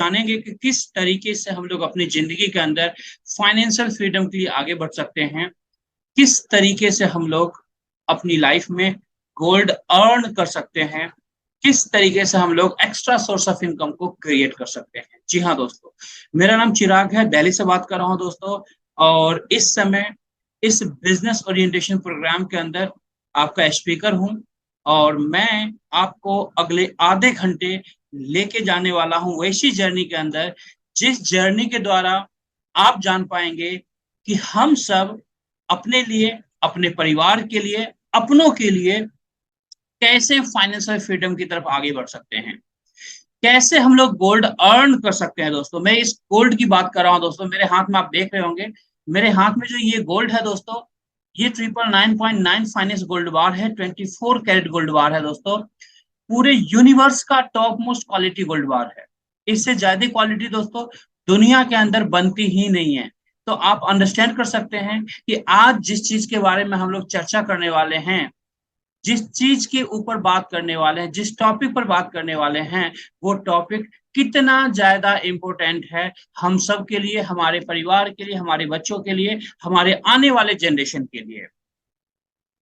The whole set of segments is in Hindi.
जानेंगे कि किस तरीके से हम लोग अपनी जिंदगी के अंदर फाइनेंशियल फ्रीडम के लिए आगे बढ़ सकते हैं, किस तरीके से हम लोग अपनी लाइफ में गोल्ड अर्न कर सकते हैं, किस तरीके से हम लोग एक्स्ट्रा सोर्स ऑफ इनकम को क्रिएट कर सकते हैं। जी हाँ दोस्तों, मेरा नाम चिराग है, दिल्ली से बात कर रहा हूँ दोस्तों। और इस समय इस बिजनेस ओरिएंटेशन प्रोग्राम के अंदर आपका स्पीकर हूँ। और मैं आपको अगले आधे घंटे लेके जाने वाला हूं वैसी जर्नी के अंदर, जिस जर्नी के द्वारा आप जान पाएंगे कि हम सब अपने लिए, अपने परिवार के लिए, अपनों के लिए कैसे फाइनेंशियल फ्रीडम की तरफ आगे बढ़ सकते हैं, कैसे हम लोग गोल्ड अर्न कर सकते हैं। दोस्तों मैं इस गोल्ड की बात कर रहा हूं दोस्तों। मेरे हाथ में आप देख रहे होंगे, मेरे हाथ में जो ये गोल्ड है दोस्तों, ये 999.9 फाइनेंस गोल्ड बार है, 24 कैरेट गोल्ड बार है दोस्तों। पूरे यूनिवर्स का टॉप मोस्ट क्वालिटी गोल्ड बार है। इससे ज्यादा क्वालिटी दोस्तों दुनिया के अंदर बनती ही नहीं है। तो आप अंडरस्टैंड कर सकते हैं कि आज जिस चीज के बारे में हम लोग चर्चा करने वाले हैं, जिस चीज के ऊपर बात करने वाले हैं, जिस टॉपिक पर बात करने वाले हैं, वो टॉपिक कितना ज्यादा इंपॉर्टेंट है हम सब के लिए, हमारे परिवार के लिए, हमारे बच्चों के लिए, हमारे आने वाले जनरेशन के लिए।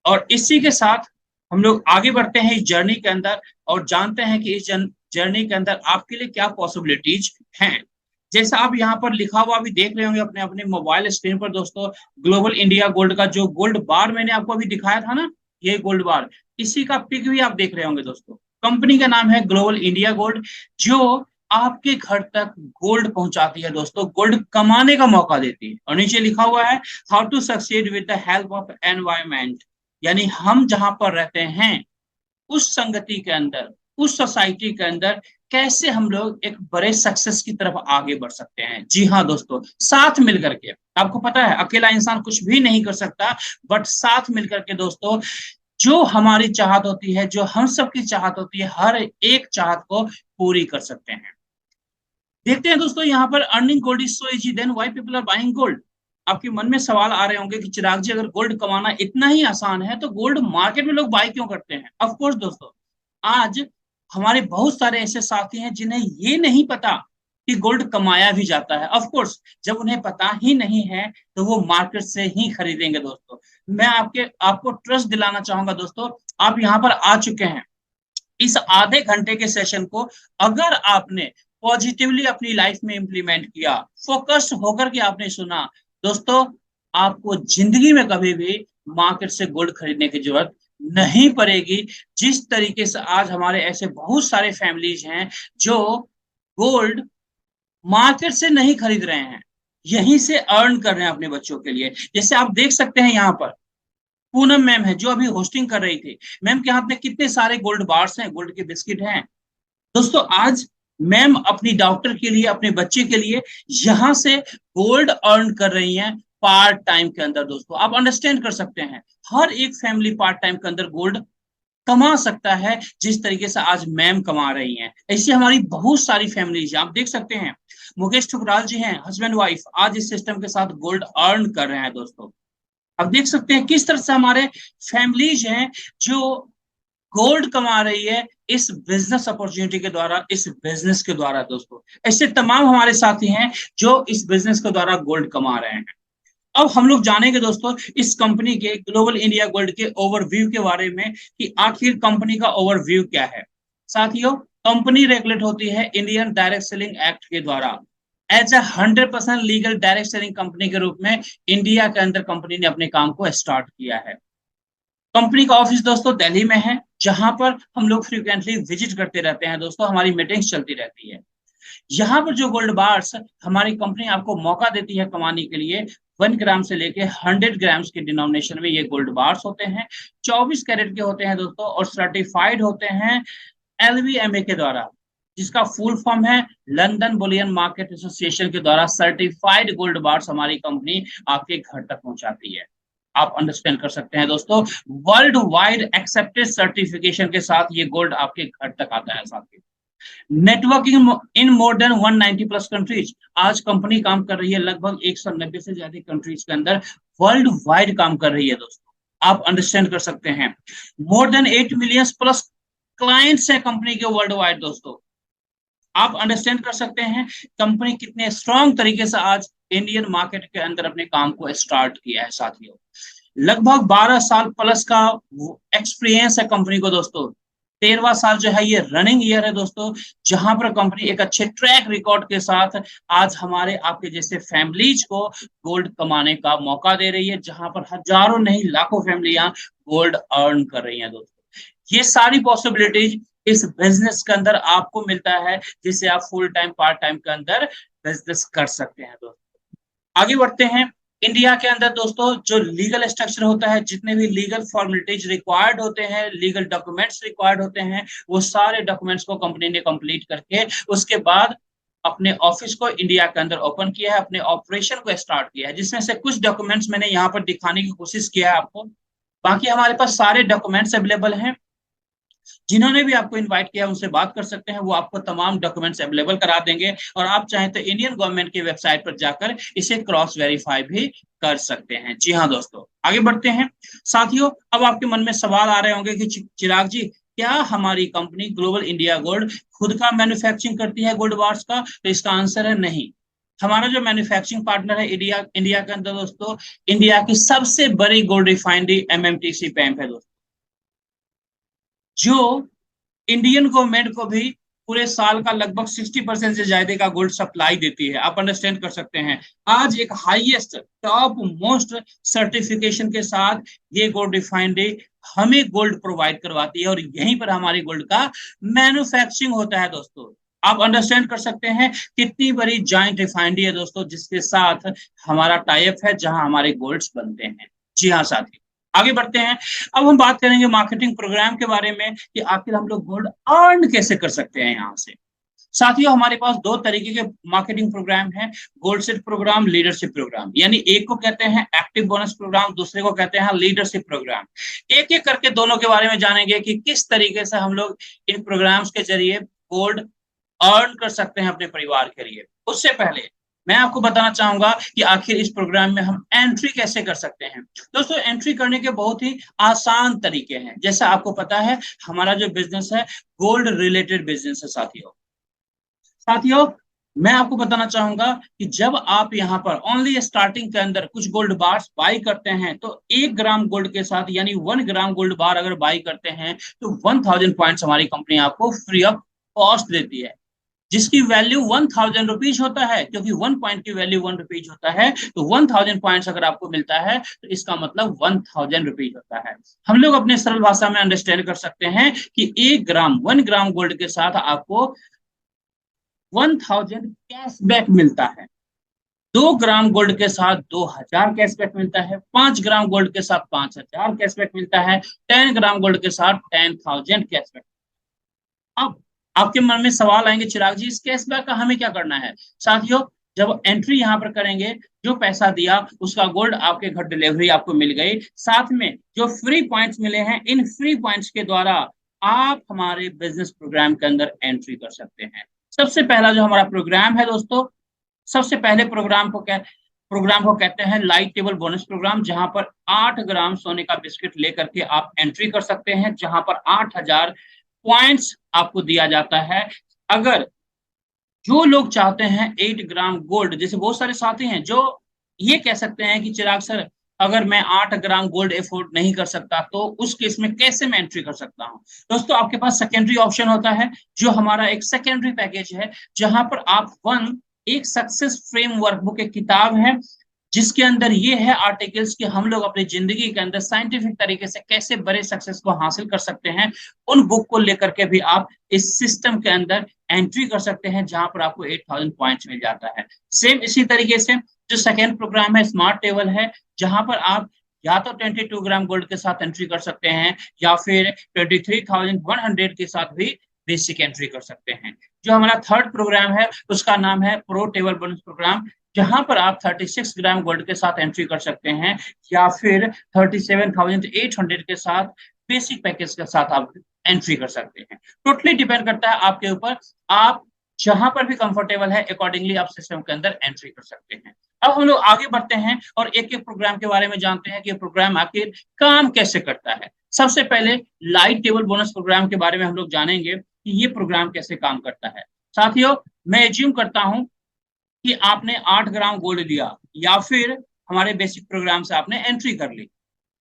और इसी के साथ हम लोग आगे बढ़ते हैं इस जर्नी के अंदर और जानते हैं कि इस जर्नी के अंदर आपके लिए क्या पॉसिबिलिटीज हैं। जैसा आप यहाँ पर लिखा हुआ भी देख रहे होंगे अपने अपने मोबाइल स्क्रीन पर दोस्तों, ग्लोबल इंडिया गोल्ड का जो गोल्ड बार मैंने आपको अभी दिखाया था ना, ये गोल्ड बार, इसी का पिक भी आप देख रहे होंगे दोस्तों। कंपनी का नाम है ग्लोबल इंडिया गोल्ड, जो आपके घर तक गोल्ड पहुंचाती है दोस्तों, गोल्ड कमाने का मौका देती है। और नीचे लिखा हुआ है how to succeed with the help of environment, यानी हम जहां पर रहते हैं उस संगति के अंदर, उस सोसाइटी के अंदर कैसे हम लोग एक बड़े सक्सेस की तरफ आगे बढ़ सकते हैं। जी हाँ दोस्तों, साथ मिलकर के। आपको पता है अकेला इंसान कुछ भी नहीं कर सकता, बट साथ मिलकर के दोस्तों जो हमारी चाहत होती है, जो हम सबकी चाहत होती है, हर एक चाहत को पूरी कर सकते हैं। देखते हैं दोस्तों यहाँ पर, earning gold is so easy then why people are buying gold. आपके मन में सवाल आ रहे होंगे कि चिराग जी अगर गोल्ड कमाना इतना ही आसान है तो गोल्ड मार्केट में लोग बाय क्यों करते हैं। ऑफ कोर्स दोस्तों, आज हमारे बहुत सारे ऐसे साथी हैं जिन्हें ये नहीं पता कि गोल्ड कमाया भी जाता है। ऑफ कोर्स जब उन्हें पता ही नहीं है तो वो मार्केट से ही खरीदेंगे दोस्तों। मैं आपको ट्रस्ट दिलाना चाहूंगा दोस्तों, आप यहाँ पर आ चुके हैं। इस आधे घंटे के सेशन को अगर आपने पॉजिटिवली अपनी लाइफ में इंप्लीमेंट किया, फोकस्ड होकर के आपने सुना दोस्तों, आपको जिंदगी में कभी भी मार्केट से गोल्ड खरीदने की जरूरत नहीं पड़ेगी। जिस तरीके से आज हमारे ऐसे बहुत सारे फैमिलीज हैं जो गोल्ड मार्केट से नहीं खरीद रहे हैं, यहीं से अर्न कर रहे हैं अपने बच्चों के लिए। जैसे आप देख सकते हैं यहाँ पर पूनम मैम है जो अभी होस्टिंग कर रही थी, मैम के हाथ में कितने सारे गोल्ड बार्स हैं, गोल्ड के बिस्किट हैं दोस्तों। आज मैम अपनी डॉक्टर के लिए, अपने बच्चे के लिए यहां से गोल्ड अर्न कर रही हैं पार्ट टाइम के अंदर। दोस्तों आप अंडरस्टैंड कर सकते हैं, हर एक फैमिली पार्ट टाइम के अंदर गोल्ड कमा सकता है जिस तरीके से आज मैम कमा रही हैं। ऐसी हमारी बहुत सारी फैमिलीज आप देख सकते हैं। मुकेश ठुकराल जी हैं, हस्बैंड वाइफ, आज इस सिस्टम के साथ गोल्ड अर्न कर रहे हैं दोस्तों। आप देख सकते हैं किस तरह से हमारे फैमिलीज हैं जो गोल्ड कमा रही है इस बिजनेस अपॉर्चुनिटी के द्वारा, इस बिजनेस के द्वारा दोस्तों। ऐसे तमाम हमारे साथी हैं जो इस बिजनेस के द्वारा गोल्ड कमा रहे हैं। अब हम लोग जानेंगे दोस्तों इस कंपनी के, ग्लोबल इंडिया गोल्ड के ओवरव्यू के बारे में कि आखिर कंपनी का ओवरव्यू क्या है। साथियों, कंपनी रेगुलेट होती है इंडियन डायरेक्ट सेलिंग एक्ट के द्वारा। As a 100% legal direct selling company के रूप में इंडिया के अंदर कंपनी ने अपने काम को स्टार्ट किया है। कंपनी का ऑफिस दोस्तों दिल्ली में है, जहां पर हम लोग फ्रीक्वेंटली विजिट करते रहते हैं दोस्तों, हमारी मीटिंग्स चलती रहती है। यहाँ पर जो गोल्ड बार्स हमारी कंपनी आपको मौका देती है कमाने के लिए, 1 ग्राम से लेके 100 ग्राम्स के डिनोमिनेशन में ये गोल्ड बार्स होते हैं। 24 कैरेट के होते हैं दोस्तों और सर्टिफाइड होते हैं LVMA के द्वारा, जिसका फुल फॉर्म है लंदन बुलियन मार्केट एसोसिएशन के द्वारा सर्टिफाइड गोल्ड बार्स हमारी कंपनी आपके घर तक पहुंचाती है। आप अंडरस्टैंड कर सकते हैं दोस्तों, वर्ल्ड वाइड एक्सेप्टेड सर्टिफिकेशन के साथ ये गोल्ड आपके घर तक आता है। साथ नेटवर्किंग इन मोर देन 190 प्लस कंट्रीज, आज कंपनी काम कर रही है लगभग 190 से ज्यादा कंट्रीज के अंदर, वर्ल्ड वाइड काम कर रही है दोस्तों। आप अंडरस्टैंड कर सकते हैं, more than 8 million plus clients है कंपनी के वर्ल्ड वाइड दोस्तों। आप अंडरस्टैंड कर सकते हैं कंपनी कितने स्ट्रॉन्ग तरीके से आज इंडियन मार्केट के अंदर अपने काम को स्टार्ट किया है साथियों। लगभग 12 साल प्लस का एक्सपीरियंस है कंपनी को दोस्तों। 13वां साल जो है ये रनिंग ईयर है दोस्तों, जहां पर कंपनी एक अच्छे ट्रैक रिकॉर्ड के साथ आज हमारे आपके जैसे फैमिलीज को गोल्ड कमाने का मौका दे रही है, जहां पर हजारों नहीं लाखों फैमिलियां गोल्ड अर्न कर रही हैं दोस्तों। ये सारी पॉसिबिलिटीज इस बिजनेस के अंदर आपको मिलता है, जिससे आप फुल टाइम पार्ट टाइम के अंदर बिजनेस कर सकते हैं दोस्तों। आगे बढ़ते हैं। इंडिया के अंदर दोस्तों जो लीगल स्ट्रक्चर होता है, जितने भी लीगल फॉर्मेलिटीज रिक्वायर्ड होते हैं, लीगल डॉक्यूमेंट्स रिक्वायर्ड होते हैं, वो सारे डॉक्यूमेंट्स को कंपनी ने कंप्लीट करके उसके बाद अपने ऑफिस को इंडिया के अंदर ओपन किया है, अपने ऑपरेशन को स्टार्ट किया है, जिसमें से कुछ डॉक्यूमेंट्स मैंने यहाँ पर दिखाने की कोशिश किया है आपको। बाकी हमारे पास सारे डॉक्यूमेंट्स अवेलेबल हैं। जिन्होंने भी आपको इनवाइट किया उनसे बात कर सकते हैं, वो आपको तमाम डॉक्यूमेंट्स अवेलेबल करा देंगे, और आप चाहें तो इंडियन गवर्नमेंट की वेबसाइट पर जाकर इसे क्रॉस वेरीफाई भी कर सकते हैं। जी हाँ दोस्तों, आगे बढ़ते हैं। साथियों, अब आपके मन में सवाल आ रहे होंगे कि चिराग जी, क्या हमारी कंपनी ग्लोबल इंडिया गोल्ड खुद का मैन्युफैक्चरिंग करती है गोल्ड बार्स का? तो इसका आंसर है नहीं। हमारा जो मैन्युफैक्चरिंग पार्टनर है इंडिया के अंदर दोस्तों, इंडिया की सबसे बड़ी गोल्ड रिफाइनरी एमएमटीसी पैम्प है दोस्तों, जो इंडियन गवर्नमेंट को भी पूरे साल का लगभग 60% से ज्यादा का गोल्ड सप्लाई देती है। आप अंडरस्टैंड कर सकते हैं, आज एक हाईएस्ट टॉप मोस्ट सर्टिफिकेशन के साथ ये गोल्ड रिफाइनरी हमें गोल्ड प्रोवाइड करवाती है, और यहीं पर हमारी गोल्ड का मैन्युफैक्चरिंग होता है दोस्तों। आप अंडरस्टैंड कर सकते हैं कितनी बड़ी जॉइंट रिफाइनरी है दोस्तों, जिसके साथ हमारा टाइप है, जहां हमारे गोल्ड्स बनते हैं। जी हाँ साथी, आगे बढ़ते हैं। अब हम बात करेंगे मार्केटिंग प्रोग्राम के बारे में कि आखिर हम लोग गोल्ड अर्न कैसे कर सकते हैं यहाँ से। साथियों, हमारे पास दो तरीके के मार्केटिंग प्रोग्राम हैं, gold set program, leadership program. यानी एक को कहते हैं एक्टिव बोनस प्रोग्राम, दूसरे को कहते हैं लीडरशिप प्रोग्राम। एक एक करके दोनों के बारे में जानेंगे कि किस तरीके से हम लोग इन प्रोग्राम्स के जरिए गोल्ड अर्न कर सकते हैं अपने परिवार के लिए। उससे पहले मैं आपको बताना चाहूंगा कि आखिर इस प्रोग्राम में हम एंट्री कैसे कर सकते हैं। दोस्तों, एंट्री करने के बहुत ही आसान तरीके हैं। जैसा आपको पता है, हमारा जो बिजनेस है गोल्ड रिलेटेड बिजनेस है साथियों। साथियों, मैं आपको बताना चाहूंगा कि जब आप यहाँ पर ओनली स्टार्टिंग के अंदर कुछ गोल्ड बार्स बाई करते हैं, तो 1 ग्राम गोल्ड के साथ यानी 1 ग्राम गोल्ड बार अगर बाई करते हैं तो 1000 पॉइंट्स हमारी कंपनी आपको फ्री ऑफ कॉस्ट देती है, जिसकी वैल्यू 1000 रुपीज होता है। क्योंकि 1 पॉइंट की वैल्यू 1 रुपीज होता है, तो 1000 पॉइंट्स अगर आपको मिलता है तो इसका मतलब 1000 रुपीज होता है। हम लोग अपने सरल भाषा में अंडरस्टैंड कर सकते हैं कि 1 ग्राम गोल्ड के साथ आपको 1000 कैशबैक मिलता है। 2 ग्राम गोल्ड के साथ 2000 कैशबैक मिलता है। 5 ग्राम गोल्ड के साथ 5000 कैशबैक मिलता है। 10 ग्राम गोल्ड के साथ 10,000 कैशबैक। अब आपके मन में सवाल आएंगे, चिराग जी इस कैशबैक का हमें क्या करना है? साथियों, जब एंट्री यहाँ पर करेंगे, जो पैसा दिया उसका गोल्ड आपके घर डिलीवरी आपको मिल गई। साथ में जो फ्री पॉइंट्स मिले हैं, इन फ्री पॉइंट्स के द्वारा आप हमारे बिजनेस प्रोग्राम के अंदर एंट्री कर सकते हैं। सबसे पहला जो हमारा प्रोग्राम है दोस्तों, सबसे पहले प्रोग्राम को कहते हैं लाइट टेबल बोनस प्रोग्राम, जहां पर 8 ग्राम सोने का बिस्किट लेकर के आप एंट्री कर सकते हैं, जहां पर 8000 पॉइंट्स आपको दिया जाता है। अगर जो लोग चाहते हैं 8 ग्राम गोल्ड, जैसे बहुत सारे साथी हैं जो ये कह सकते हैं कि चिराग सर, अगर मैं 8 ग्राम गोल्ड एफोर्ड नहीं कर सकता तो उस केस में कैसे मैं एंट्री कर सकता हूं? दोस्तों, आपके पास सेकेंडरी ऑप्शन होता है, जो हमारा एक सेकेंडरी पैकेज है, जहां पर आप एक सक्सेस फ्रेमवर्क बुक एक किताब है, जिसके अंदर ये है आर्टिकल्स कि हम लोग अपनी जिंदगी के अंदर साइंटिफिक तरीके से कैसे बड़े सक्सेस को हासिल कर सकते हैं। उन बुक को लेकर के भी आप इस सिस्टम के अंदर एंट्री कर सकते हैं, जहां पर आपको 8000 पॉइंट्स मिल जाता है। सेम इसी तरीके से जो सेकेंड प्रोग्राम है स्मार्ट टेबल है, जहां पर आप या तो 22 ग्राम गोल्ड के साथ एंट्री कर सकते हैं, या फिर 23,100 के साथ भी बेसिक एंट्री कर सकते हैं। जो हमारा थर्ड प्रोग्राम है उसका नाम है प्रो टेबल बोनस प्रोग्राम, जहां पर आप 36 ग्राम गोल्ड के साथ एंट्री कर सकते हैं, या फिर 37,800 के साथ बेसिक पैकेज के साथ आप एंट्री कर सकते हैं। टोटली डिपेंड करता है आपके ऊपर, आप जहां पर भी कंफर्टेबल है अकॉर्डिंगली आप सिस्टम के अंदर एंट्री कर सकते हैं। अब हम लोग आगे बढ़ते हैं और एक एक प्रोग्राम के बारे में जानते हैं कि प्रोग्राम आखिर काम कैसे करता है। सबसे पहले लाइट टेबल बोनस प्रोग्राम के बारे में हम लोग जानेंगे कि ये प्रोग्राम कैसे काम करता है। साथियों, मैं एज्यूम करता हूं कि आपने 8 ग्राम गोल्ड लिया या फिर हमारे बेसिक प्रोग्राम से आपने एंट्री कर ली।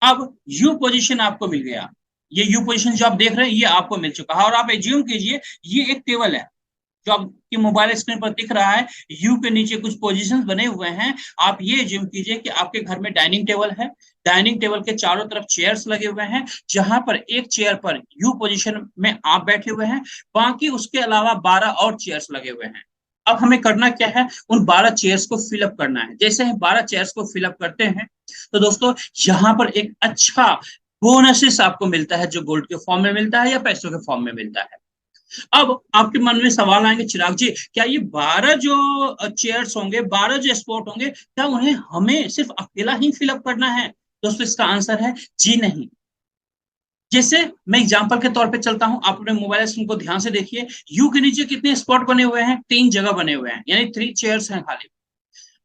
अब यू पोजीशन आपको मिल गया। ये यू पोजीशन जो आप देख रहे हैं ये आपको मिल चुका है, और आप एज्यूम कीजिए ये एक टेबल है जो आपकी मोबाइल स्क्रीन पर दिख रहा है। यू के नीचे कुछ पोजीशंस बने हुए हैं। आप ये एज्यूम कीजिए कि आपके घर में डाइनिंग टेबल है। डाइनिंग टेबल के चारों तरफ चेयर्स लगे हुए हैं, जहां पर एक चेयर पर यू पोजीशन में आप बैठे हुए हैं, बाकी उसके अलावा 12 और चेयर्स लगे हुए हैं। अब हमें करना क्या है, उन 12 चेयर्स को फिलअप करना है। जैसे हम 12 चेयर्स को फिलअप करते हैं तो दोस्तों यहाँ पर एक अच्छा बोनसेस आपको मिलता है, जो गोल्ड के फॉर्म में मिलता है या पैसों के फॉर्म में मिलता है। अब आपके मन में सवाल आएंगे, चिराग जी क्या ये 12 जो चेयर्स होंगे, 12 जो स्पॉट होंगे, क्या उन्हें हमें सिर्फ अकेला ही फिलअप करना है? दोस्तों इसका आंसर है जी नहीं। जैसे मैं एग्जांपल के तौर पे चलता हूं, आप अपने मोबाइल स्क्रीन को ध्यान से देखिए। यू के नीचे कितने स्पॉट बने हुए हैं? 3 जगह बने हुए हैं, यानी 3 चेयर्स हैं खाली।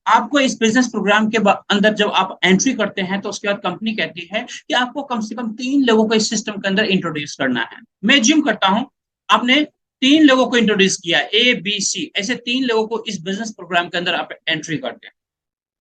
आपको इस बिजनेस प्रोग्राम के अंदर जब आप एंट्री करते हैं तो उसके बाद कंपनी कहती है कि आपको कम से कम 3 लोगों को इस सिस्टम के अंदर इंट्रोड्यूस करना है। मैं जिम करता हूं, आपने 3 लोगों को इंट्रोड्यूस किया, ए बी सी, ऐसे 3 लोगों को इस बिजनेस प्रोग्राम के अंदर आप एंट्री करते हैं।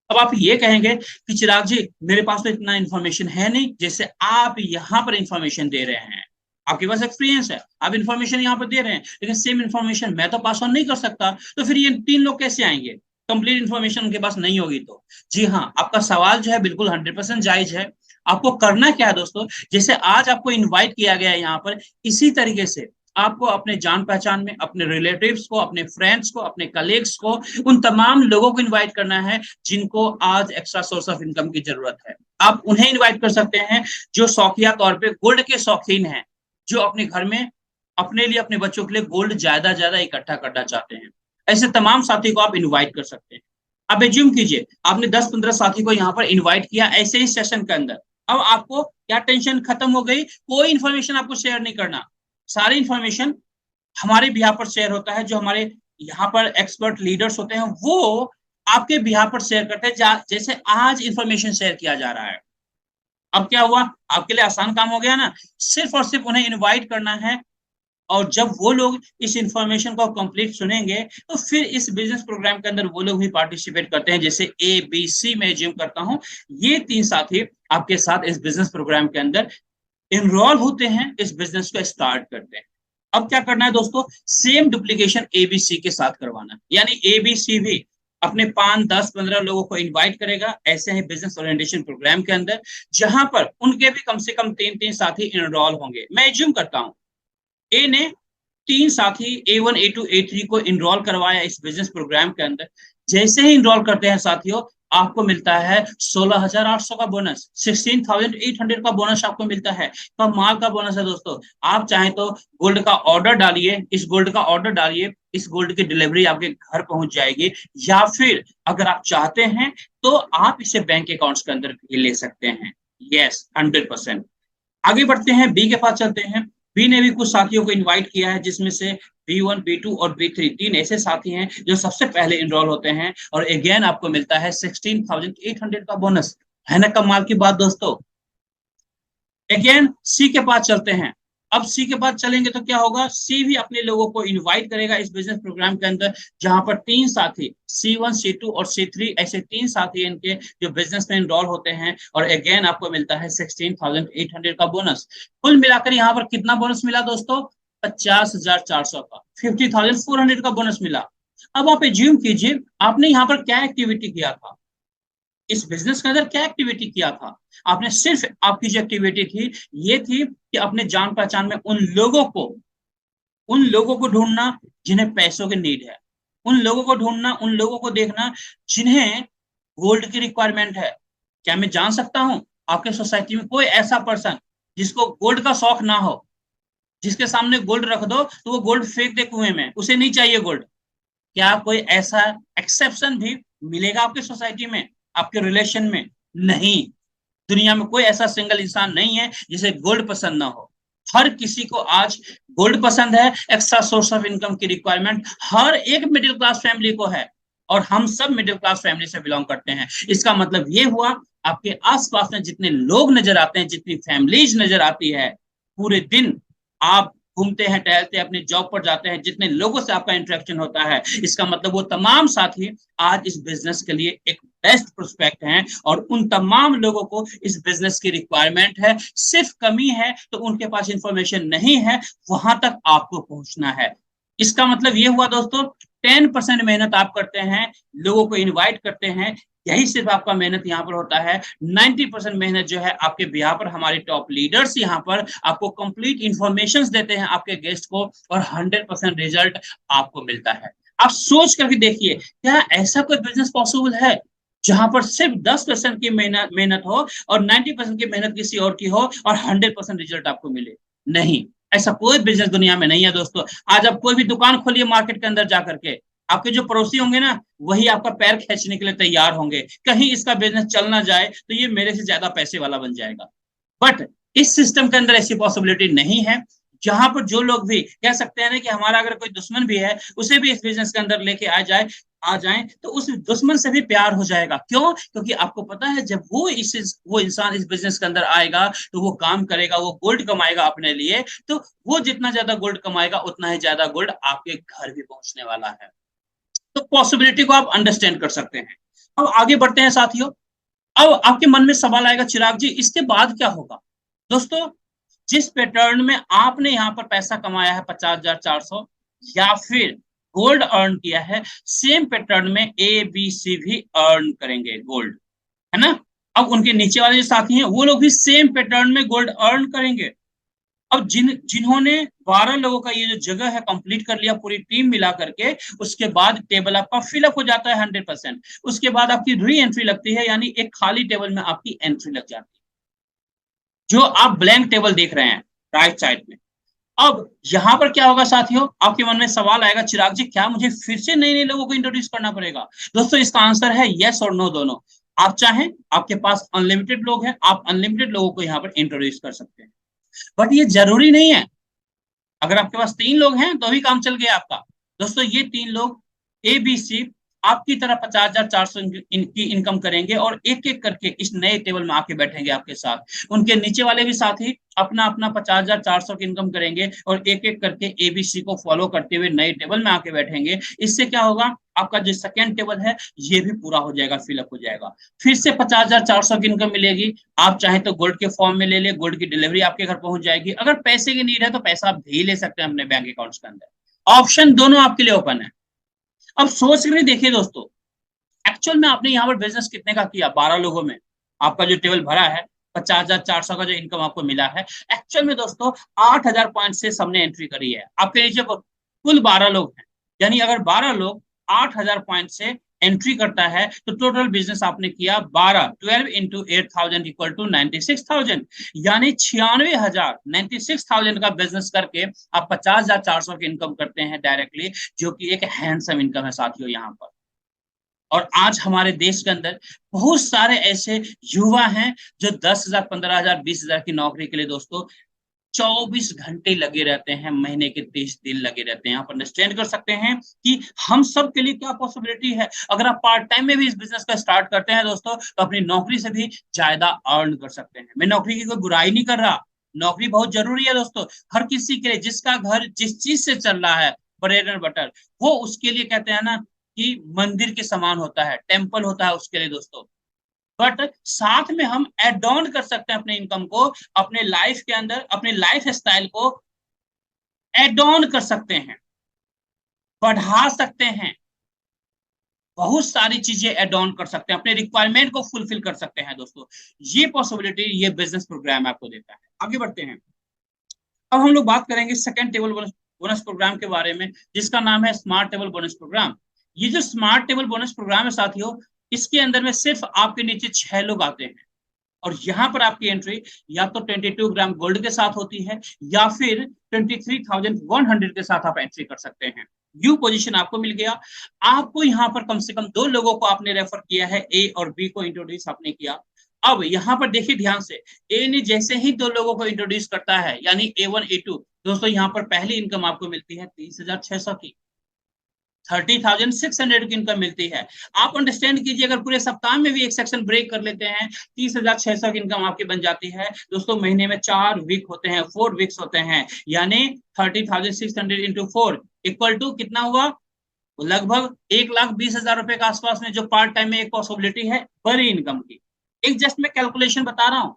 अब आप ये कहेंगे कि चिराग जी मेरे पास तो इतना इंफॉर्मेशन है नहीं, जैसे आप यहाँ पर इंफॉर्मेशन दे रहे हैं, आपके पास एक्सपीरियंस है, आप इंफॉर्मेशन यहाँ पर दे रहे हैं, लेकिन सेम इंफॉर्मेशन मैं तो पास ऑन नहीं कर सकता, तो फिर ये 3 लोग कैसे आएंगे? कंप्लीट इंफॉर्मेशन उनके पास नहीं होगी तो। जी हाँ, आपका सवाल जो है बिल्कुल 100% जायज है। आपको करना क्या है दोस्तों, जैसे आज आपको इन्वाइट किया गया है यहाँ पर, इसी तरीके से आपको अपने जान पहचान में अपने रिलेटिव्स को, अपने फ्रेंड्स को, अपने कलीग्स को, उन तमाम लोगों को इनवाइट करना है जिनको आज एक्स्ट्रा सोर्स ऑफ इनकम की जरूरत है। आप उन्हें इनवाइट कर सकते हैं जो शौकिया तौर पे गोल्ड के शौकीन हैं, जो अपने घर में अपने लिए, अपने बच्चों के लिए गोल्ड ज्यादा ज्यादा इकट्ठा करना चाहते हैं। ऐसे तमाम साथी को आप इनवाइट कर सकते हैं। अब एज्यूम कीजिए आपने 10-15 साथी को यहाँ पर इनवाइट किया ऐसे ही सेशन के अंदर। अब आपको क्या टेंशन खत्म हो गई, कोई इंफॉर्मेशन आपको शेयर नहीं करना। सारी इंफॉर्मेशन हमारे बिहार पर शेयर होता है, जो हमारे यहाँ पर एक्सपर्ट लीडर्स होते हैं वो आपके बिहार पर शेयर करते हैं, जैसे आज इंफॉर्मेशन शेयर किया जा रहा है। अब क्या हुआ, आपके लिए आसान काम हो गया ना, सिर्फ और सिर्फ उन्हें इनवाइट करना है, और जब वो लोग इस इंफॉर्मेशन को कंप्लीट सुनेंगे तो फिर इस बिजनेस प्रोग्राम के अंदर वो लोग भी पार्टिसिपेट करते हैं। जैसे ए बी सी में जिम करता हूं, ये 3 साथी आपके साथ इस बिजनेस प्रोग्राम के अंदर इनरोल होते हैं, इस बिजनेस को स्टार्ट करते हैं। अब क्या करना है दोस्तों, सेम डुप्लीकेशन एबीसी के साथ करवाना, यानी एबीसी भी अपने 5, 10, 15 लोगों को इनवाइट करेगा ऐसे ही बिजनेस ओरिएंटेशन प्रोग्राम के अंदर, जहां पर उनके भी कम से कम 3-3 साथी इनरोल होंगे। मैं एज्यूम करता हूं ए ने 3 साथी A1, A2, A3 को इनरोल करवाया इस बिजनेस प्रोग्राम के अंदर। जैसे ही इनरोल करते हैं साथियों, आपको मिलता है 16,800 का बोनस, 16,800 का बोनस आपको मिलता है। कमाल का बोनस है दोस्तों। आप चाहें तो गोल्ड का ऑर्डर डालिए, इस गोल्ड का ऑर्डर डालिए, इस गोल्ड की डिलीवरी आपके घर पहुंच जाएगी, या फिर अगर आप चाहते हैं तो आप इसे बैंक अकाउंट्स के अंदर भी ले सकते हैं। यस, 100%। आगे बढ़ते हैं, बी के पास चलते हैं। बी ने भी कुछ साथियों को इनवाइट किया है, जिसमें से B1, B2 और B3 3 ऐसे साथी हैं जो सबसे पहले इनरोल होते हैं, और अगेन आपको मिलता है 16,800 का बोनस। है ना कमाल की बात दोस्तों। अगेन सी के पास चलते हैं। अब सी के पास चलेंगे तो क्या होगा, सी भी अपने लोगों को इनवाइट करेगा इस बिजनेस प्रोग्राम के अंदर, जहां पर 3 साथी C1, C2 और C3 ऐसे 3 साथी इनके जो बिजनेस में इनरोल होते हैं, और अगेन आपको मिलता है 16,800 का बोनस। कुल मिलाकर यहाँ पर कितना बोनस मिला दोस्तों, 50,400 का, 50,400 का बोनस मिला। अब आप एज्यूम कीजिए आपने यहाँ पर क्या एक्टिविटी किया था, इस बिजनेस के अंदर क्या एक्टिविटी किया था। आपने सिर्फ, आपकी जो एक्टिविटी थी ये थी कि अपने जान पहचान में उन लोगों को ढूंढना जिन्हें पैसों की नीड है, उन लोगों को ढूंढना, उन लोगों को देखना जिन्हें गोल्ड की रिक्वायरमेंट है। क्या मैं जान सकता हूं आपके सोसाइटी में कोई ऐसा पर्सन जिसको गोल्ड का शौक ना हो, जिसके सामने गोल्ड रख दो तो वो गोल्ड फेंक दे कुएं में, उसे नहीं चाहिए गोल्ड? क्या कोई ऐसा एक्सेप्शन भी मिलेगा आपकी सोसाइटी में, आपके रिलेशन में? नहीं, दुनिया में कोई ऐसा सिंगल इंसान नहीं है जिसे गोल्ड पसंद ना हो। हर किसी को आज गोल्ड पसंद है, एक्स्ट्रा सोर्स ऑफ इनकम की रिक्वायरमेंट हर एक मिडिल क्लास फैमिली को है, और हम सब मिडिल क्लास फैमिली से बिलोंग करते हैं। इसका मतलब ये हुआ, आपके आसपास में जितने लोग नजर आते हैं, जितनी फैमिलीज नजर आती है पूरे दिन, आप घूमते हैं, टहलते हैं, अपने जॉब पर जाते हैं, जितने लोगों से आपका इंटरेक्शन होता है, इसका मतलब वो तमाम साथी आज इस बिजनेस के लिए एक बेस्ट प्रोस्पेक्ट हैं और उन तमाम लोगों को इस बिजनेस की रिक्वायरमेंट है। सिर्फ कमी है तो उनके पास इंफॉर्मेशन नहीं है, वहां तक आपको पहुंचना है। इसका मतलब ये हुआ दोस्तों, 10% मेहनत आप करते हैं, लोगों को इनवाइट करते हैं, यही सिर्फ आपका मेहनत यहाँ पर होता है। 90% मेहनत जो है आपके बिहार पर हमारे टॉप लीडर्स यहाँ पर आपको कंप्लीट इंफॉर्मेशन देते हैं आपके गेस्ट को, और 100% रिजल्ट आपको मिलता है। आप सोच करके देखिए, क्या ऐसा कोई बिजनेस पॉसिबल है जहां पर सिर्फ 10% की मेहनत हो और 90% की मेहनत किसी और की हो और 100% रिजल्ट आपको मिले? नहीं, ऐसा कोई बिजनेस दुनिया में नहीं है दोस्तों। आज आप कोई भी दुकान खोलिए मार्केट के अंदर जाकर के, आपके जो पड़ोसी होंगे ना, वही आपका पैर खींचने के लिए तैयार होंगे, कहीं इसका बिजनेस चल ना जाए तो ये मेरे से ज्यादा पैसे वाला बन जाएगा। बट इस सिस्टम के अंदर ऐसी पॉसिबिलिटी नहीं है, जहां पर जो लोग भी कह सकते हैं ना कि हमारा अगर कोई दुश्मन भी है, उसे भी इस बिजनेस के अंदर लेके आ जाए तो उस दुश्मन से भी प्यार हो जाएगा। क्यों? क्योंकि आपको पता है जब वो इंसान इस बिजनेस के अंदर आएगा तो वो काम करेगा, वो गोल्ड कमाएगा अपने लिए, तो वो जितना ज्यादा गोल्ड कमाएगा उतना ही ज्यादा गोल्ड आपके घर भी पहुंचने वाला है। तो पॉसिबिलिटी को आप अंडरस्टैंड कर सकते हैं। अब आगे बढ़ते हैं साथियों। अब आपके मन में सवाल आएगा, चिराग जी इसके बाद क्या होगा? दोस्तों, जिस पैटर्न में आपने यहां पर पैसा कमाया है 50,400, या फिर गोल्ड अर्न किया है, सेम पैटर्न में ए बी सी भी अर्न करेंगे गोल्ड, है ना? अब उनके नीचे वाले जो साथी हैं वो लोग भी सेम पैटर्न में गोल्ड अर्न करेंगे। अब जिन्होंने 12 लोगों का ये जो जगह है कंप्लीट कर लिया पूरी टीम मिला करके, उसके बाद टेबल आपका फिलअप हो जाता है 100%। उसके बाद आपकी री एंट्री लगती है, यानी एक खाली टेबल में आपकी एंट्री लग जाती है, जो आप ब्लैंक टेबल देख रहे हैं राइट साइड में। अब यहां पर क्या होगा साथियों, आपके मन में सवाल आएगा, चिराग जी क्या मुझे फिर से नए नए लोगों को इंट्रोड्यूस करना पड़ेगा? दोस्तों, इसका आंसर है यस और नो दोनों। आप चाहें, आपके पास अनलिमिटेड लोग हैं, आप अनलिमिटेड लोगों को यहाँ पर इंट्रोड्यूस कर सकते हैं। बट ये जरूरी नहीं है। अगर आपके पास 3 लोग हैं तो भी काम चल गया आपका। दोस्तों, ये 3 लोग ए बी सी आपकी तरह 50,400 की इनकम करेंगे और एक एक करके इस नए टेबल में आके बैठेंगे आपके साथ। उनके नीचे वाले भी साथी अपना अपना 50,400 की इनकम करेंगे और एक एक करके एबीसी को फॉलो करते हुए नए टेबल में आके बैठेंगे। इससे क्या होगा, आपका जो सेकेंड टेबल है ये भी पूरा हो जाएगा, फिलअप हो जाएगा। फिर से 50,400 की इनकम मिलेगी। आप चाहे तो गोल्ड के फॉर्म में ले ले, गोल्ड की डिलीवरी आपके घर पहुंच जाएगी। अगर पैसे की नीड है तो पैसा आप भी ले सकते हैं अपने बैंक अकाउंट्स के अंदर। ऑप्शन दोनों आपके लिए ओपन है। अब सोच कर देखिए दोस्तों, एक्चुअल में आपने यहाँ पर बिजनेस कितने का किया? 12 लोगों में आपका जो टेबल भरा है, 50,400 का जो इनकम आपको मिला है, एक्चुअल में दोस्तों 8,000 पॉइंट से सबने एंट्री करी है। आपके नीचे कुल 12 लोग हैं, यानी अगर 12 लोग 8,000 पॉइंट से एंट्री करता है तो टोटल बिजनेस आपने किया 12 इंटू 8,000 इक्वल टू 96,000, यानी 96,000 96,000 का बिजनेस करके आप 50,400 की इनकम करते हैं डायरेक्टली, जो कि एक हैंडसम इनकम है साथियों यहाँ पर। और आज हमारे देश के अंदर बहुत सारे ऐसे युवा हैं जो 10,000 15,000 20,000 की नौकरी के लिए दोस्तों 24 घंटे लगे रहते हैं, महीने के 30 दिन लगे रहते हैं। आप अंडरस्टैंड कर सकते हैं कि हम सब के लिए क्या पॉसिबिलिटी है। अगर आप पार्ट टाइम में भी इस बिजनेस का स्टार्ट करते हैं दोस्तों, तो अपनी नौकरी से भी ज्यादा अर्न कर सकते हैं। मैं नौकरी की कोई बुराई नहीं कर रहा, नौकरी बहुत जरूरी है दोस्तों, हर किसी के लिए। जिसका घर जिस चीज से चल रहा है, ब्रेड एंड बटर, वो उसके लिए कहते हैं ना कि मंदिर के समान होता है, टेम्पल होता है उसके लिए दोस्तों। बट साथ में हम एड ऑन कर सकते हैं अपने इनकम को, अपने लाइफ के अंदर अपने लाइफ स्टाइल को एड ऑन कर सकते हैं, बढ़ा सकते हैं, बहुत सारी चीजें एड ऑन कर सकते हैं, अपने रिक्वायरमेंट को फुलफिल कर सकते हैं दोस्तों। ये पॉसिबिलिटी ये बिजनेस प्रोग्राम आपको देता है। आगे बढ़ते हैं। अब हम लोग बात करेंगे सेकेंड टेबल बोनस प्रोग्राम के बारे में, जिसका नाम है स्मार्ट टेबल बोनस प्रोग्राम। ये जो स्मार्ट टेबल बोनस प्रोग्राम है साथियों, इसके अंदर में सिर्फ आपके नीचे 6 लोग आते हैं और यहाँ पर आपकी एंट्री या तो 22 ग्राम गोल्ड के साथ होती है या फिर 23,100 के साथ आप एंट्री कर सकते हैं। यू पोजीशन आपको मिल गया। आपको यहाँ पर कम से कम 2 लोगों को आपने रेफर किया है, ए और बी को इंट्रोड्यूस आपने किया। अब यहाँ पर देखिए ध्यान से, ए ने जैसे ही 2 लोगों को इंट्रोड्यूस करता है, यानी A1 A2, दोस्तों यहाँ पर पहली इनकम आपको मिलती है 30,600 की। 30,600 की इनकम मिलती है। आप अंडरस्टैंड कीजिए, अगर पूरे सप्ताह में भी एक सेक्शन ब्रेक कर लेते हैं, 30,600 की इनकम आपकी बन जाती है दोस्तों। महीने में 4 वीक होते हैं, 4 वीक्स होते हैं, यानी 30,600 इंटू 4 इक्वल टू कितना हुआ? लगभग 1,20,000 रुपए के आसपास में, जो पार्ट टाइम में एक पॉसिबिलिटी है बड़ी इनकम की। एक जस्ट मैं कैलकुलेशन बता रहा हूं।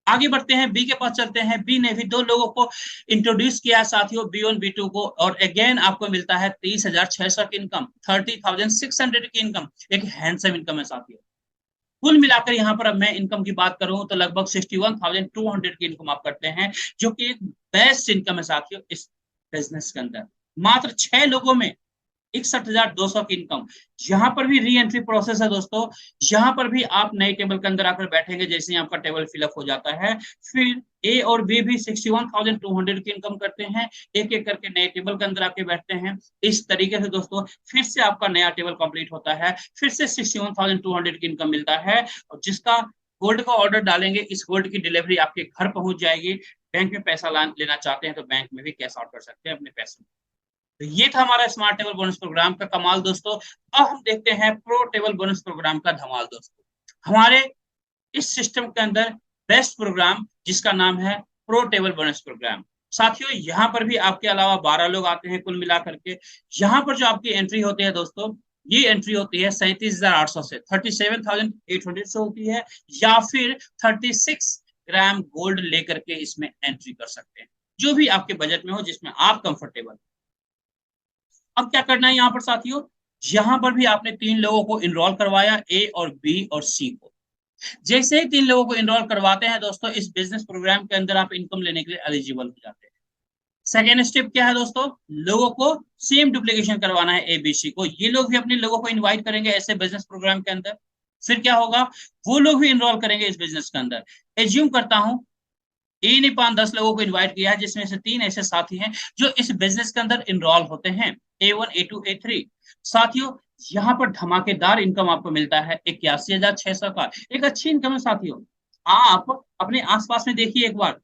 आगे बढ़ते हैं, बी के पास चलते हैं। बी ने भी 2 लोगों को इंट्रोड्यूस किया है साथियों, B1 B2 को, और अगेन आपको मिलता है 30,600 की इनकम, 30,600 की इनकम, एक हैंडसम इनकम है साथियों। कुल मिलाकर यहाँ पर अब मैं इनकम की बात करूं तो लगभग 61,200 की इनकम आप करते हैं, जो कि एक बेस्ट इनकम है साथियों इस बिजनेस के अंदर। मात्र 6 लोगों में 61,200 की इनकम। यहाँ पर भी री एंट्री प्रोसेस है दोस्तों। यहाँ पर भी आप नए टेबल के अंदर आकर बैठेंगे, जैसे ही आपका टेबल फिलअप हो जाता है, फिर ए और बी भी 61,200 की इनकम करते हैं, एक एक करके नए टेबल के अंदर आके बैठते हैं। इस तरीके से दोस्तों फिर से आपका नया टेबल कंप्लीट होता है, फिर से 61,200 की इनकम मिलता है। और जिसका गोल्ड का ऑर्डर डालेंगे, इस गोल्ड की डिलीवरी आपके घर पहुंच जाएगी। बैंक में पैसा लेना चाहते हैं तो बैंक में भी कैश आउट कर सकते हैं अपने पैसे। तो ये था हमारा स्मार्ट टेबल बोनस प्रोग्राम का कमाल दोस्तों। अब हम देखते हैं प्रो टेबल बोनस प्रोग्राम का धमाल दोस्तों। हमारे इस सिस्टम के अंदर बेस्ट प्रोग्राम जिसका नाम है प्रो टेबल बोनस प्रोग्राम। साथियों यहाँ पर भी आपके अलावा 12 लोग आते हैं कुल मिलाकर के। यहाँ पर जो आपकी एंट्री होती है दोस्तों, ये एंट्री होती है 37,800 से, 37,800 से होती है, या फिर 36 ग्राम गोल्ड लेकर के इसमें एंट्री कर सकते हैं, जो भी आपके बजट में हो, जिसमें आप कंफर्टेबल। अब क्या करना है यहाँ पर साथियों, यहाँ पर भी आपने 3 लोगों को इनरोल करवाया, ए और बी और सी को। जैसे ही 3 लोगों को इनरोल करवाते हैं दोस्तों, इस बिजनेस प्रोग्राम के अंदर आप इनकम लेने के लिए एलिजिबल हो जाते हैं। सेकेंड स्टेप क्या है दोस्तों, लोगों को सेम डुप्लीकेशन करवाना है एबीसी को। ये लोग भी अपने लोगों को इनवाइट करेंगे ऐसे बिजनेस प्रोग्राम के अंदर। फिर क्या होगा, वो लोग भी इनरोल करेंगे इस बिजनेस के अंदर। एज्यूम करता हूं ए ने 5-10 लोगों को इनवाइट किया है, जिसमें से 3 ऐसे साथी हैं जो इस बिजनेस के अंदर इनरोल होते हैं, A1 A2 A3। साथियों यहाँ पर धमाकेदार इनकम आपको मिलता है 81,600 का, एक अच्छी इनकम है साथियों। आप अपने आसपास में देखिए एक बार,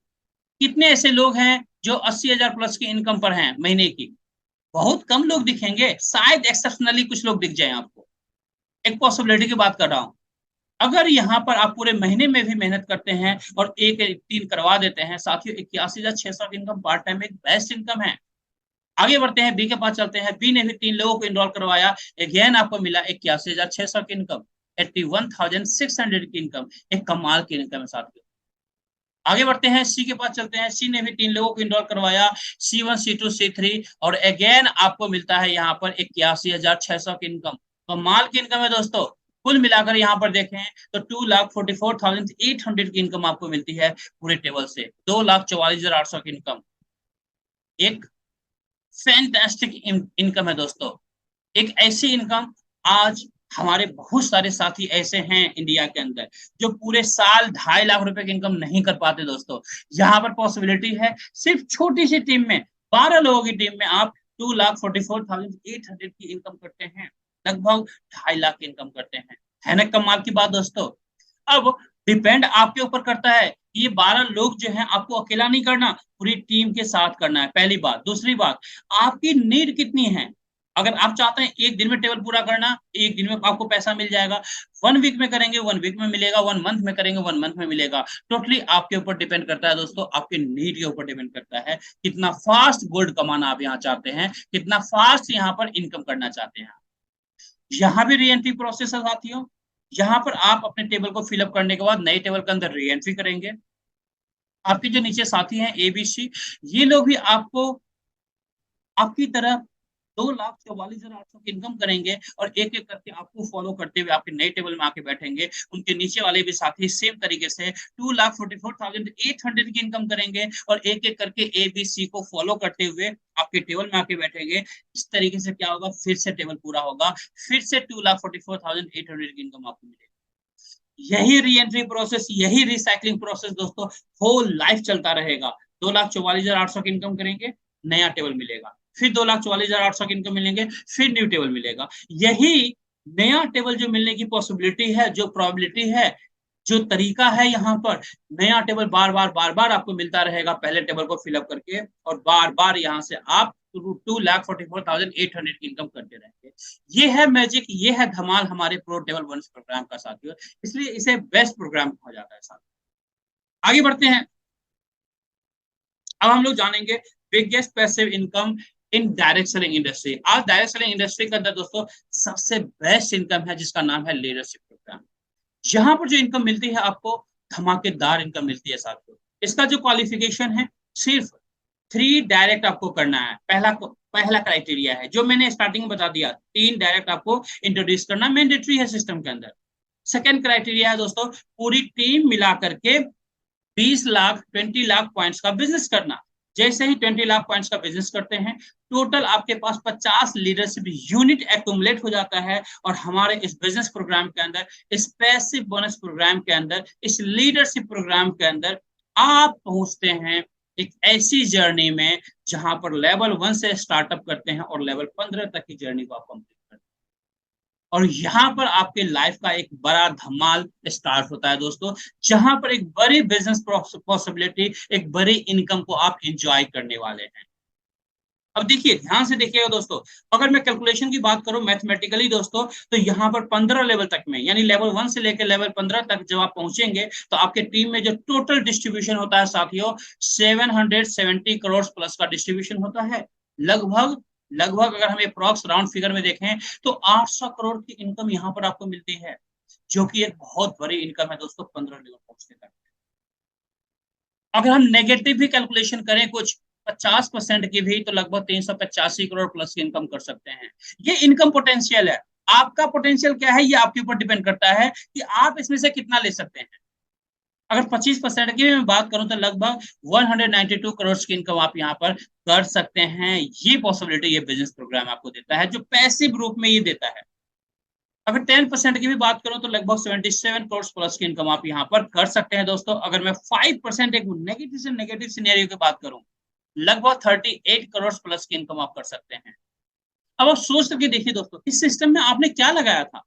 कितने ऐसे लोग हैं जो 80,000 प्लस की इनकम पर हैं महीने की? बहुत कम लोग दिखेंगे, शायद एक्सेप्शनली कुछ लोग दिख जाए आपको। एक पॉसिबिलिटी की बात कर रहा हूं। अगर यहाँ पर आप पूरे महीने में भी मेहनत करते हैं और एक 3 करवा देते हैं साथियों, 81,600 की इनकम पार्ट टाइम एक बेस्ट इनकम है। आगे बढ़ते हैं, बी के पास चलते हैं। बी ने भी 3 लोगों को इनरोल करवाया, अगेन आपको मिला 81,600 की इनकम, 81,600 की इनकम, एक कमाल की इनकम है साथियों। आगे बढ़ते हैं, सी के पास चलते हैं। सी ने भी 3 लोगों को इनरोल करवाया, C1 C2 C3, और अगेन आपको मिलता है यहाँ पर 81,600 की इनकम, कमाल की इनकम है दोस्तों। कुल मिलाकर यहाँ पर देखें तो 2,44,800 की इनकम आपको मिलती है पूरे टेबल से, 2,44,800 की इनकम, एक फैंटास्टिक इनकम है दोस्तों। एक ऐसी इनकम, आज हमारे बहुत सारे साथी ऐसे हैं इंडिया के अंदर जो पूरे साल 2.5 लाख रुपए की इनकम नहीं कर पाते दोस्तों। यहाँ पर पॉसिबिलिटी है, सिर्फ छोटी सी टीम में, 12 लोगों की टीम में आप 2,44,800 की इनकम करते हैं, लगभग 2.5 लाख की इनकम करते हैं। है ना कमाल की बात दोस्तों। अब डिपेंड आपके ऊपर करता है, ये 12 लोग जो हैं आपको अकेला नहीं करना, पूरी टीम के साथ करना है, पहली बात। दूसरी बात, आपकी नीड कितनी है। अगर आप चाहते हैं एक दिन में टेबल पूरा करना, एक दिन में आपको पैसा मिल जाएगा। 1 वीक में करेंगे 1 वीक में मिलेगा, 1 मंथ में करेंगे 1 मंथ में मिलेगा। टोटली आपके ऊपर डिपेंड करता है दोस्तों, आपके नीड के ऊपर डिपेंड करता है, कितना फास्ट गोल्ड कमाना आप यहाँ चाहते हैं, कितना फास्ट यहाँ पर इनकम करना चाहते हैं। यहाँ भी री एंट्री प्रोसेस है साथियों। यहाँ पर आप अपने टेबल को फिलअप करने के बाद नए टेबल के अंदर री एंट्री करेंगे। आपके जो नीचे साथी हैं एबीसी, ये लोग भी आपको आपकी तरह 2,44,800 की इनकम करेंगे, और एक एक करके आपको फॉलो करते हुए आपके नए टेबल में आके बैठेंगे। उनके नीचे वाले भी साथी सेम तरीके से 2,44,800 की इनकम करेंगे, और एक एक करके एबीसी को फॉलो करते हुए आपके टेबल में आके बैठेंगे। इस तरीके से क्या होगा, फिर से टेबल पूरा होगा, फिर से 2,44,800 की इनकम आपको मिलेगी। यही री एंट्री प्रोसेस, यही रिसाइकलिंग प्रोसेस दोस्तों होल लाइफ चलता रहेगा। 2,44,800 की इनकम करेंगे, नया टेबल मिलेगा, फिर 2,44,800 की इनकम मिलेंगे, फिर न्यू टेबल मिलेगा। यही नया टेबल जो मिलने की पॉसिबिलिटी है, जो प्रोबेबिलिटी है, जो तरीका है, यहाँ पर नया टेबल बार बार आपको मिलता रहेगा, पहले टेबल को फिलअप करके, और बार बार यहाँ से आप 2,44,800 की इनकम करते रहेंगे। ये है मैजिक, ये है धमाल हमारे प्रो लेवल 1 प्रोग्राम का साथियों, इसलिए इसे बेस्ट प्रोग्राम कहा जाता है साथियों। आगे बढ़ते हैं, अब हम लोग जानेंगे biggest passive income in direct selling industry. आज डायरेक्ट सेलिंग इंडस्ट्री के अंदर दोस्तों सबसे बेस्ट इनकम है जिसका नाम है लीडरशिप प्रोग्राम। यहाँ पर जो इनकम मिलती है आपको, धमाकेदार इनकम मिलती है साथियों। इसका जो क्वालिफिकेशन है, सिर्फ 3 डायरेक्ट आपको करना है। पहला क्राइटेरिया है जो मैंने स्टार्टिंग में बता दिया, 3 डायरेक्ट आपको इंट्रोड्यूस करना मैंडेटरी है सिस्टम के अंदर। सेकेंड क्राइटेरिया है दोस्तों, पूरी टीम मिला करके 20 लाख 20 लाख पॉइंट्स का बिजनेस करना। जैसे ही 20 लाख पॉइंट्स का बिजनेस करते हैं, टोटल आपके पास 50 लीडरशिप यूनिट एक्यूमुलेट हो जाता है। और हमारे इस बिजनेस प्रोग्राम के अंदर, इस पैसिव बोनस प्रोग्राम के अंदर, इस लीडरशिप प्रोग्राम के अंदर आप पहुंचते हैं एक ऐसी जर्नी में जहां पर लेवल 1 से स्टार्टअप करते हैं और लेवल 15 तक की जर्नी को आप कंप्लीट करते हैं। और यहाँ पर आपके लाइफ का एक बड़ा धमाल स्टार्ट होता है दोस्तों, जहां पर एक बड़ी बिजनेस पॉसिबिलिटी, एक बड़ी इनकम को आप एंजॉय करने वाले हैं। अब देखिए, ध्यान से देखिएगा दोस्तों, अगर मैं कैलकुलेशन की बात करूं मैथमेटिकली दोस्तों, तो यहाँ पर 15 लेवल तक में, यानी लेवल 1 से लेकर लेवल 15 तक जब आप पहुंचेंगे, तो आपके टीम में जो टोटल डिस्ट्रीब्यूशन होता है साथियों, 770 करोड़ प्लस का डिस्ट्रीब्यूशन होता है। लगभग लगभग अगर हम अप्रॉक्स राउंड फिगर में देखें तो 800 करोड़ की इनकम यहाँ पर आपको मिलती है, जो कि एक बहुत बड़ी इनकम है दोस्तों 15 लेवल पहुंचने तक। अगर हम नेगेटिव भी कैलकुलेशन करें कुछ 50% की भी, तो लगभग 385 करोड़ प्लस की इनकम कर सकते हैं। ये इनकम पोटेंशियल है। आपका पोटेंशियल क्या है, ये आपके ऊपर डिपेंड करता है कि आप इसमें से कितना ले सकते हैं। अगर 25% की मैं बात करूं तो लगभग 192 करोड़ की इनकम आप यहाँ पर कर सकते हैं। ये पॉसिबिलिटी ये बिजनेस प्रोग्राम आपको देता है, जो पैसिव रूप में ये देता है। अगर 10% की भी बात करूं तो लगभग 77 करोड़ प्लस की इनकम आप यहाँ पर कर सकते हैं दोस्तों। अगर मैं 5% एक नेगेटिव से नेगेटिव सिनेरियो की बात करूं, लगभग 38 करोड़ प्लस की इनकम आप कर सकते हैं। अब आप सोच करके देखिए दोस्तों, इस सिस्टम में आपने क्या लगाया था?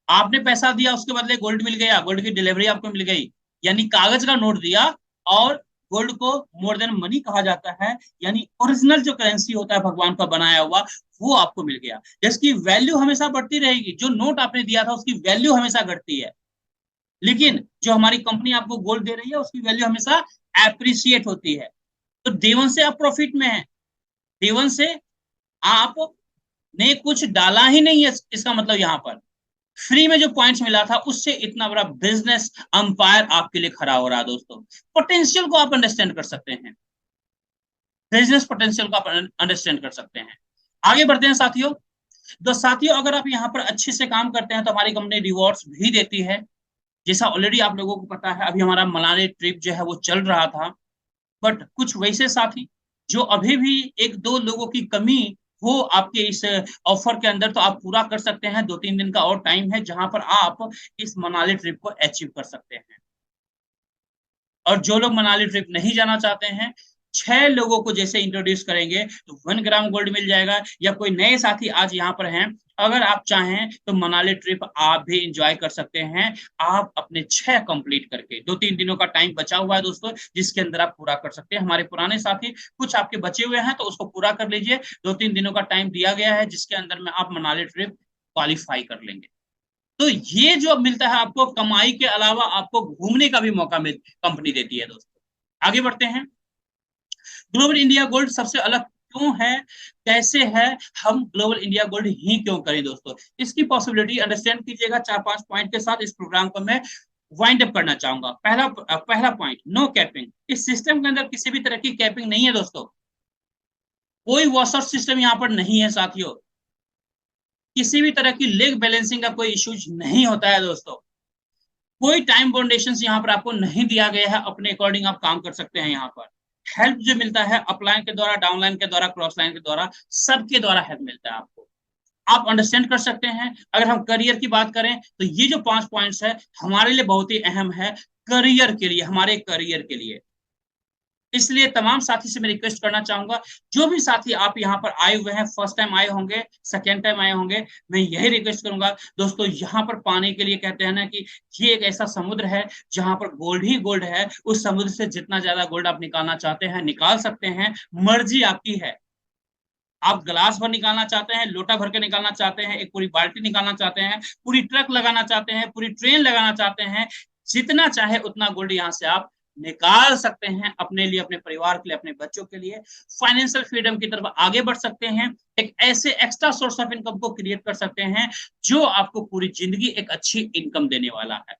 आपने पैसा दिया, उसके बदले गोल्ड मिल गया, गोल्ड की डिलीवरी आपको मिल गई, यानी कागज का नोट दिया। और गोल्ड को मोर देन मनी कहा जाता है, यानी ओरिजिनल जो करेंसी होता है भगवान का बनाया हुआ, वो आपको मिल गया, जिसकी वैल्यू हमेशा बढ़ती रहेगी। जो नोट आपने दिया था उसकी वैल्यू हमेशा घटती है, लेकिन जो हमारी कंपनी आपको गोल्ड दे रही है उसकी वैल्यू हमेशा एप्रिसिएट होती है। तो देवन से आप प्रॉफिट में है, देवन से आप ने कुछ डाला ही नहीं है। इसका मतलब यहाँ पर फ्री में जो पॉइंट्स मिला था, उससे इतना बड़ा बिजनेस अंपायर आपके लिए खड़ा हो रहा है दोस्तों। पोटेंशियल को आप अंडरस्टैंड कर सकते हैं, बिजनेस पोटेंशियल को आप अंडरस्टैंड कर सकते हैं। आगे बढ़ते हैं साथियों। तो साथियों, अगर आप यहाँ पर अच्छे से काम करते हैं तो हमारी कंपनी रिवॉर्ड्स भी देती है। जैसा ऑलरेडी आप लोगों को पता है, अभी हमारा मनाली ट्रिप जो है वो चल रहा था, बट कुछ वैसे साथी जो अभी भी 1-2 लोगों की कमी हो आपके इस ऑफर के अंदर, तो आप पूरा कर सकते हैं। 2-3 दिन का और टाइम है जहां पर आप इस मनाली ट्रिप को अचीव कर सकते हैं। और जो लोग मनाली ट्रिप नहीं जाना चाहते हैं, 6 लोगों को जैसे इंट्रोड्यूस करेंगे तो 1 ग्राम गोल्ड मिल जाएगा। या कोई नए साथी आज यहाँ पर हैं, अगर आप चाहें तो मनाली ट्रिप आप भी इंजॉय कर सकते हैं। आप अपने 6 कंप्लीट करके, 2-3 दिनों का टाइम बचा हुआ है दोस्तों, जिसके अंदर आप पूरा कर सकते हैं। हमारे पुराने साथी कुछ आपके बचे हुए हैं, तो उसको पूरा कर लीजिए। 2-3 दिनों का टाइम दिया गया है, जिसके अंदर में आप मनाली ट्रिप क्वालिफाई कर लेंगे। तो ये जो मिलता है आपको, कमाई के अलावा आपको घूमने का भी मौका कंपनी देती है दोस्तों। आगे बढ़ते हैं। ग्लोबल इंडिया गोल्ड सबसे अलग क्यों है, कैसे है, हम ग्लोबल इंडिया गोल्ड ही क्यों करें दोस्तों, इसकी पॉसिबिलिटी अंडरस्टैंड कीजिएगा। 4-5 पॉइंट के साथ इस प्रोग्राम को मैं वाइंड अप करना चाहूंगा। पहला पॉइंट, नो कैपिंग। इस सिस्टम के अंदर किसी भी तरह की कैपिंग नहीं है दोस्तों। कोई वॉशर सिस्टम यहाँ पर नहीं है साथियों। किसी भी तरह की लेग बैलेंसिंग का कोई इश्यूज नहीं होता है दोस्तों। कोई टाइम बाउंडेशन यहाँ पर आपको नहीं दिया गया है, अपने अकॉर्डिंग आप काम कर सकते हैं। यहाँ पर हेल्प जो मिलता है अपलाइन के द्वारा, डाउनलाइन के द्वारा, क्रॉस लाइन के द्वारा, सबके द्वारा हेल्प मिलता है आपको। आप अंडरस्टैंड कर सकते हैं। अगर हम करियर की बात करें तो ये जो 5 पॉइंट्स है हमारे लिए बहुत ही अहम है, करियर के लिए, हमारे करियर के लिए। इसलिए तमाम साथी से मैं रिक्वेस्ट करना चाहूंगा, जो भी साथी आप यहाँ पर आए हुए हैं, फर्स्ट टाइम आए होंगे, सेकेंड टाइम आए होंगे, मैं यही रिक्वेस्ट करूंगा दोस्तों, यहाँ पर पाने के लिए कहते हैं ना कि ये एक ऐसा समुद्र है जहां पर गोल्ड ही गोल्ड है। उस समुद्र से जितना ज्यादा गोल्ड आप निकालना चाहते हैं निकाल सकते हैं, मर्जी आपकी है। आप गिलास भर निकालना चाहते हैं, लोटा भर के निकालना चाहते हैं, एक पूरी बाल्टी निकालना चाहते हैं, पूरी ट्रक लगाना चाहते हैं, पूरी ट्रेन लगाना चाहते हैं, जितना चाहे उतना गोल्ड यहाँ से आप निकाल सकते हैं, अपने लिए, अपने परिवार के लिए, अपने बच्चों के लिए फाइनेंशियल फ्रीडम की तरफ आगे बढ़ सकते हैं। एक ऐसे एक्स्ट्रा सोर्स ऑफ इनकम को क्रिएट कर सकते हैं जो आपको पूरी जिंदगी एक अच्छी इनकम देने वाला है।